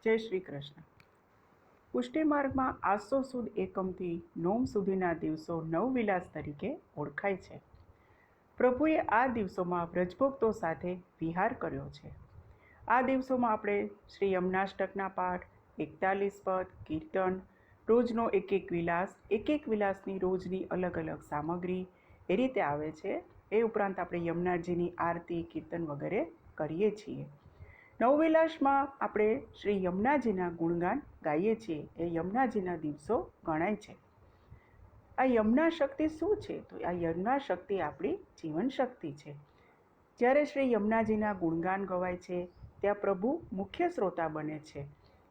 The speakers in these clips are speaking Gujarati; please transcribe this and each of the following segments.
જય શ્રી કૃષ્ણ. પુષ્ટિ માર્ગમાં આસો સુદ એકમથી નોમ સુધીના દિવસો નવવિલાસ તરીકે ઓળખાય છે. પ્રભુએ આ દિવસોમાં વ્રજભક્તો સાથે વિહાર કર્યો છે. આ દિવસોમાં આપણે શ્રી યમનાષ્ટકના પાઠ, 41 પદ, કીર્તન, રોજનો એક વિલાસની રોજની અલગ અલગ સામગ્રી એ રીતે આવે છે. એ ઉપરાંત આપણે યમુનાજીની આરતી, કીર્તન વગેરે કરીએ છીએ. નવવિલાસમાં આપણે શ્રી યમુનાજીના ગુણગાન ગાઈએ છીએ. એ યમુનાજીના દિવસો ગણાય છે. આ યમુના શક્તિ શું છે? તો આ યમુના શક્તિ આપણી જીવન શક્તિ છે. જ્યારે શ્રી યમુનાજીના ગુણગાન ગવાય છે ત્યાં પ્રભુ મુખ્ય શ્રોતા બને છે.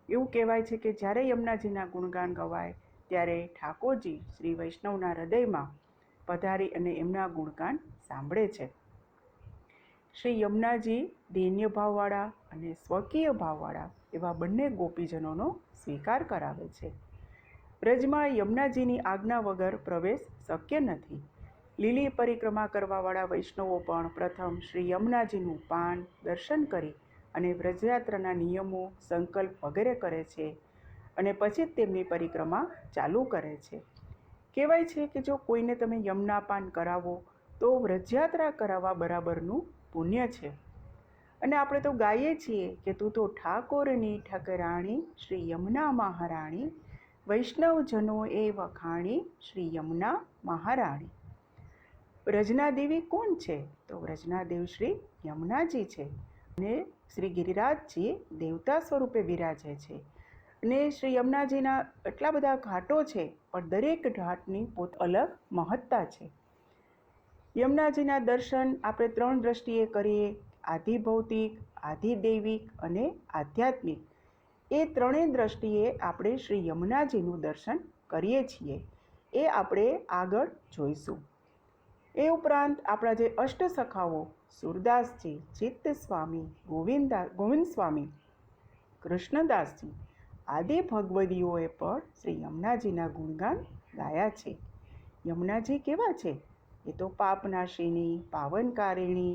એવું કહેવાય છે કે જ્યારે યમુનાજીના ગુણગાન ગવાય ત્યારે ઠાકોરજી શ્રી વૈષ્ણવના હૃદયમાં પધારી અને એમના ગુણગાન સાંભળે છે. શ્રી યમુનાજી દૈન્ય ભાવવાળા અને સ્વકીય ભાવવાળા એવા બંને ગોપીજનોનો સ્વીકાર કરાવે છે. બ્રજમાં યમુનાજીની આજ્ઞા વગર પ્રવેશ શક્ય નથી. લીલી પરિક્રમા કરવાવાળા વૈષ્ણવો પણ પ્રથમ શ્રી યમુનાજીનું પાન દર્શન કરી અને વ્રજયાત્રાના નિયમો, સંકલ્પ વગેરે કરે છે અને પછી જ તેમની પરિક્રમા ચાલુ કરે છે. કહેવાય છે કે જો કોઈને તમે યમુના પાન કરાવો તો વ્રજયાત્રા કરાવવા બરાબરનું પુણ્ય છે. અને આપણે તો ગાઈએ છીએ કે તું તો ઠાકોરની ઠકરાણી, શ્રી યમુના મહારાણી, વૈષ્ણવજનો એ વખાણી, શ્રી યમુના મહારાણી. વ્રજના દેવી કોણ છે? તો વ્રજના દેવ શ્રી યમુનાજી છે. અને શ્રી ગિરિરાજજી દેવતા સ્વરૂપે બિરાજે છે. અને શ્રી યમુનાજીના એટલા બધા ઘાટો છે, પણ દરેક ઘાટની પોત અલગ મહત્તા છે. યમુનાજીના દર્શન આપણે 3 દ્રષ્ટિએ કરીએ: આધિભૌતિક, આધિદૈવિક અને આધ્યાત્મિક. એ ત્રણેય દ્રષ્ટિએ આપણે શ્રી યમુનાજીનું દર્શન કરીએ છીએ. એ આપણે આગળ જોઈશું. એ ઉપરાંત આપણા જે અષ્ટસખાઓ સુરદાસજી, ચિત્તસ્વામી, ગોવિંદ સ્વામી, કૃષ્ણદાસજી આદિ ભગવદીઓએ પણ શ્રી યમુનાજીના ગુણગાન ગાયા છે. યમુનાજી કેવા છે? એ તો પાપનાશિની, પાવનકારિણી,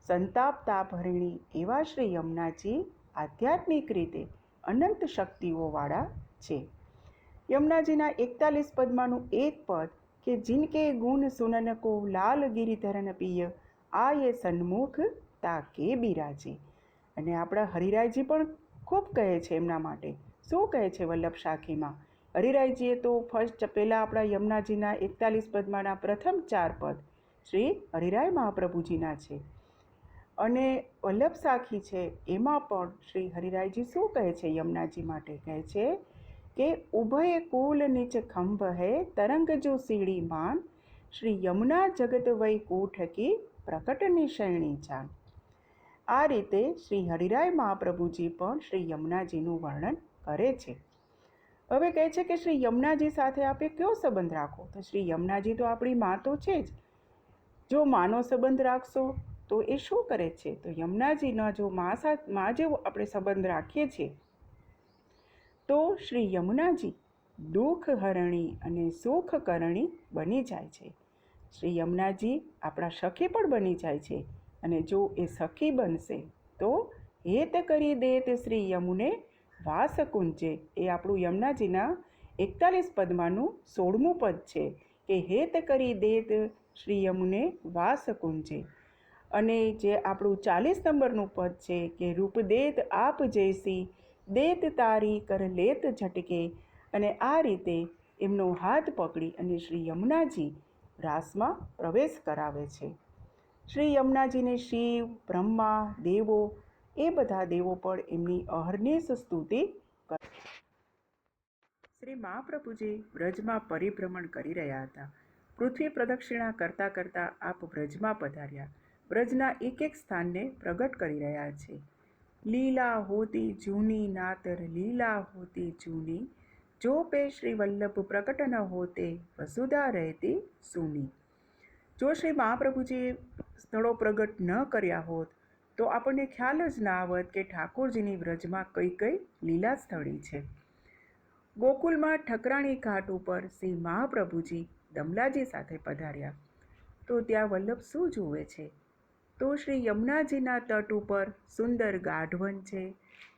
સંતાપતાપહરિણી એવા શ્રી યમુનાજી આધ્યાત્મિક રીતે અનંત શક્તિઓવાળા છે. યમુનાજીના 41 પદમાંનું એક પદ કે જિનકે ગુણ સુનન કો લાલ ગિરિધરન પિય આયે સન્મુખ તાકે બિરાજે. અને આપણા હરિરાયજી પણ ખૂબ કહે છે એમના માટે. શું કહે છે વલ્લભ સાખીમાં? હરિરાયજીએ તો પહેલાં આપણા યમુનાજીના 41 પદમાંના પ્રથમ 4 પદ શ્રી હરિરાય મહાપ્રભુજીના છે. અને વલ્લભ સાખી છે એમાં પણ શ્રી હરિરાયજી શું કહે છે યમુનાજી માટે? કહે છે કે ઉભય કુલ નીચ ખંભ હૈ તરંગ જો સીડી માન, શ્રી યમુના જગત વૈકુંઠ કી પ્રકટ નિશયણી જાન. આ રીતે શ્રી હરિરાય મહાપ્રભુજી પણ શ્રી યમુનાજીનું વર્ણન કરે છે. હવે કહે છે કે શ્રી યમુનાજી સાથે આપણે કયો સંબંધ રાખો? તો શ્રી યમુનાજી તો આપણી માં તો છે જ. જો માનો સંબંધ રાખશો તો એ શું કરે છે? તો યમુનાજીના જો માં જેવો આપણે સંબંધ રાખીએ છીએ તો શ્રી યમુનાજી દુઃખ હરણી અને સુખ કરણી બની જાય છે. શ્રી યમુનાજી આપણા સખી પણ બની જાય છે. અને જો એ સખી બનશે તો હેત કરી દેત શ્રી યમુને વાસ કુંજે. એ આપણું યમુનાજીના 41 પદમાંનું 16મું પદ છે કે હેત કરી દેત શ્રી યમુને વાસ કુંજે. અને જે આપણું 40 નંબરનું પદ છે કે રૂપ દેત આપ જૈસી, દેત તારી કર લેત ઝટકે. અને આ રીતે એમનો હાથ પકડી અને શ્રી યમુનાજી રાસમાં પ્રવેશ કરાવે છે. શ્રી યમુનાજીને શિવ, બ્રહ્મા, દેવો એ બધા દેવો પણ એમની અહર્નિશ સ્તુતિ કરે. શ્રી મહાપ્રભુજી વ્રજમાં પરિભ્રમણ કરી રહ્યા હતા. પૃથ્વી પ્રદક્ષિણા કરતાં કરતાં આપ વ્રજમાં પધાર્યા. વ્રજના એક એક સ્થાનને પ્રગટ કરી રહ્યા છે. લીલા હોતી જૂની નાતર લીલા હોતી જૂની, જો પે શ્રી વલ્લભ પ્રકટ ન હોતે વસુધા રહેતી સૂની. જો શ્રી મહાપ્રભુજીએ સ્થળો પ્રગટ ન કર્યા હોત તો આપણને ખ્યાલ જ ના આવત કે ઠાકોરજીની વ્રજમાં કઈ કઈ લીલા સ્થળી છે. ગોકુલમાં ઠકરાણી ઘાટ ઉપર શ્રી મહાપ્રભુજી દમલાજી સાથે પધાર્યા તો ત્યાં વલ્લભ શું જુએ છે? તો શ્રી યમુનાજીના તટ ઉપર સુંદર ગાઢવન છે,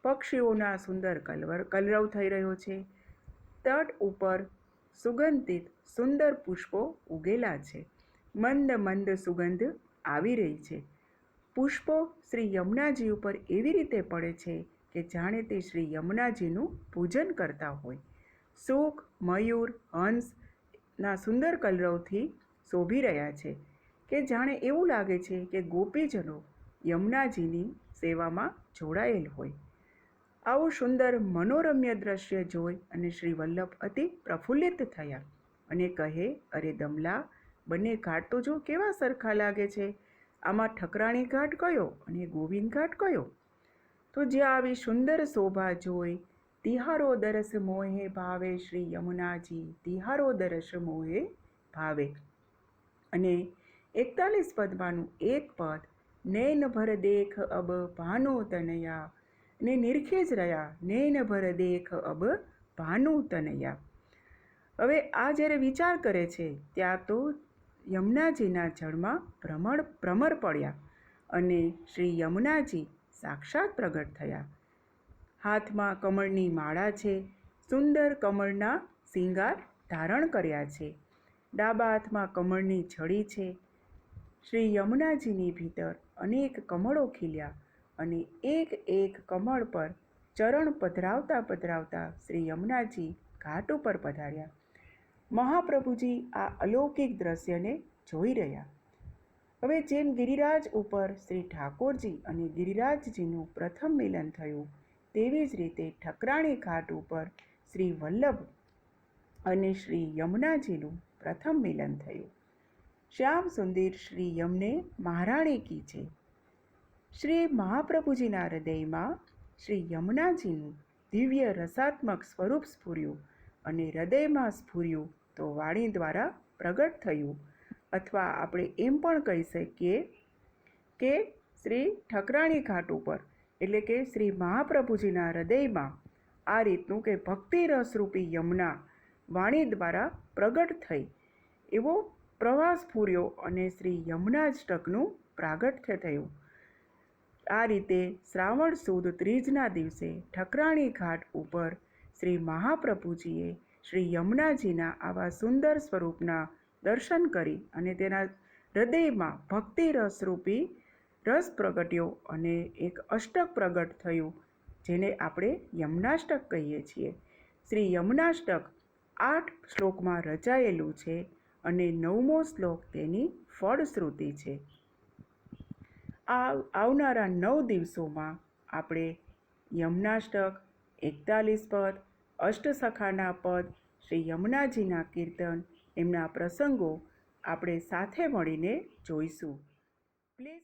પક્ષીઓના સુંદર કલરવ થઈ રહ્યો છે. તટ ઉપર સુગંધિત સુંદર પુષ્પો ઉગેલા છે. મંદ મંદ સુગંધ આવી રહી છે. પુષ્પો શ્રી યમુનાજી ઉપર એવી રીતે પડે છે કે જાણે તે શ્રી યમુનાજીનું પૂજન કરતા હોય. સુખ, મયુર, હંસના સુંદર કલરવથી શોભી રહ્યા છે કે જાણે એવું લાગે છે કે ગોપીજનો યમુનાજીની સેવામાં જોડાયેલ હોય. આવું સુંદર મનોરમ્ય દ્રશ્ય જોઈ અને શ્રી વલ્લભ અતિ પ્રફુલ્લિત થયા અને કહે, અરે દમલા, બંને ઘાટ તો જો કેવા સરખા લાગે છે. આમાં ઠકરાણી ઘાટ કયો અને ગોવિંદ ઘાટ કયો? તો જ્યાં આવી સુંદર શોભા જોઈ તિહારો દરસ મોહે ભાવે શ્રી યમુનાજી, તિહારો દરસ મોહે ભાવે. અને 41 પદમાંનું એક પદ, નૈન ભર દેખ અબ ભાનુ તનયા, ને નિરખે જ રહ્યા, નૈન ભર દેખ અબ ભાનુ તનયા. હવે આ જ્યારે વિચાર કરે છે ત્યાં તો યમુનાજીના જળમાં ભ્રમર પડ્યા અને શ્રી યમુનાજી સાક્ષાત પ્રગટ થયા. હાથમાં કમળની માળા છે, સુંદર કમળના શિંગાર ધારણ કર્યા છે. ડાબા હાથમાં કમળની છડી છે. શ્રી યમુનાજીની ભીતર અનેક કમળો ખીલ્યા અને એક એક કમળ પર ચરણ પધરાવતા પધરાવતા શ્રી યમુનાજી ઘાટ ઉપર પધાર્યા. મહાપ્રભુજી આ અલૌકિક દ્રશ્યને જોઈ રહ્યા. હવે જેમ ગિરિરાજ ઉપર શ્રી ઠાકોરજી અને ગિરિરાજજીનું પ્રથમ મિલન થયું, તેવી જ રીતે ઠકરાણી ઘાટ ઉપર શ્રી વલ્લભ અને શ્રી યમુનાજીનું પ્રથમ મિલન થયું. શ્યામ સુંદર શ્રી યમને મહારાણી કી છે. શ્રી મહાપ્રભુજીના હૃદયમાં શ્રી યમુનાજીનું દિવ્ય રસાત્મક સ્વરૂપ સ્ફુર્યું અને હૃદયમાં સ્ફુર્યું તો વાણી દ્વારા પ્રગટ થયું, અથવા આપણે એમ પણ કહી શકીએ કે શ્રી ઠકરાણી ઘાટ ઉપર એટલે કે શ્રી મહાપ્રભુજીના હૃદયમાં આ રીતનું કે ભક્તિ રસરૂપી યમુના વાણી દ્વારા પ્રગટ થઈ એવો પ્રવાસ પૂર્યો અને શ્રી યમુનાષ્ટકનું પ્રાગટ્ય થયું. આ રીતે શ્રાવણ સુદ ત્રીજના દિવસે ઠકરાણી ઘાટ ઉપર શ્રી મહાપ્રભુજીએ શ્રી યમુનાજીના આવા સુંદર સ્વરૂપના દર્શન કરી અને તેના હૃદયમાં ભક્તિ રસરૂપી રસ પ્રગટ્યો અને એક અષ્ટક પ્રગટ થયું, જેને આપણે યમુનાષ્ટક કહીએ છીએ. શ્રી યમુનાષ્ટક 8 શ્લોકમાં રચાયેલું છે અને 9મો શ્લોક તેની ફળશ્રુતિ છે. આવનારા 9 દિવસોમાં આપણે યમુનાષ્ટક, 41 પદ, અષ્ટસખાના પદ, શ્રી યમુનાજીના કીર્તન, એમના પ્રસંગો આપણે સાથે મળીને જોઈશું. પ્લીઝ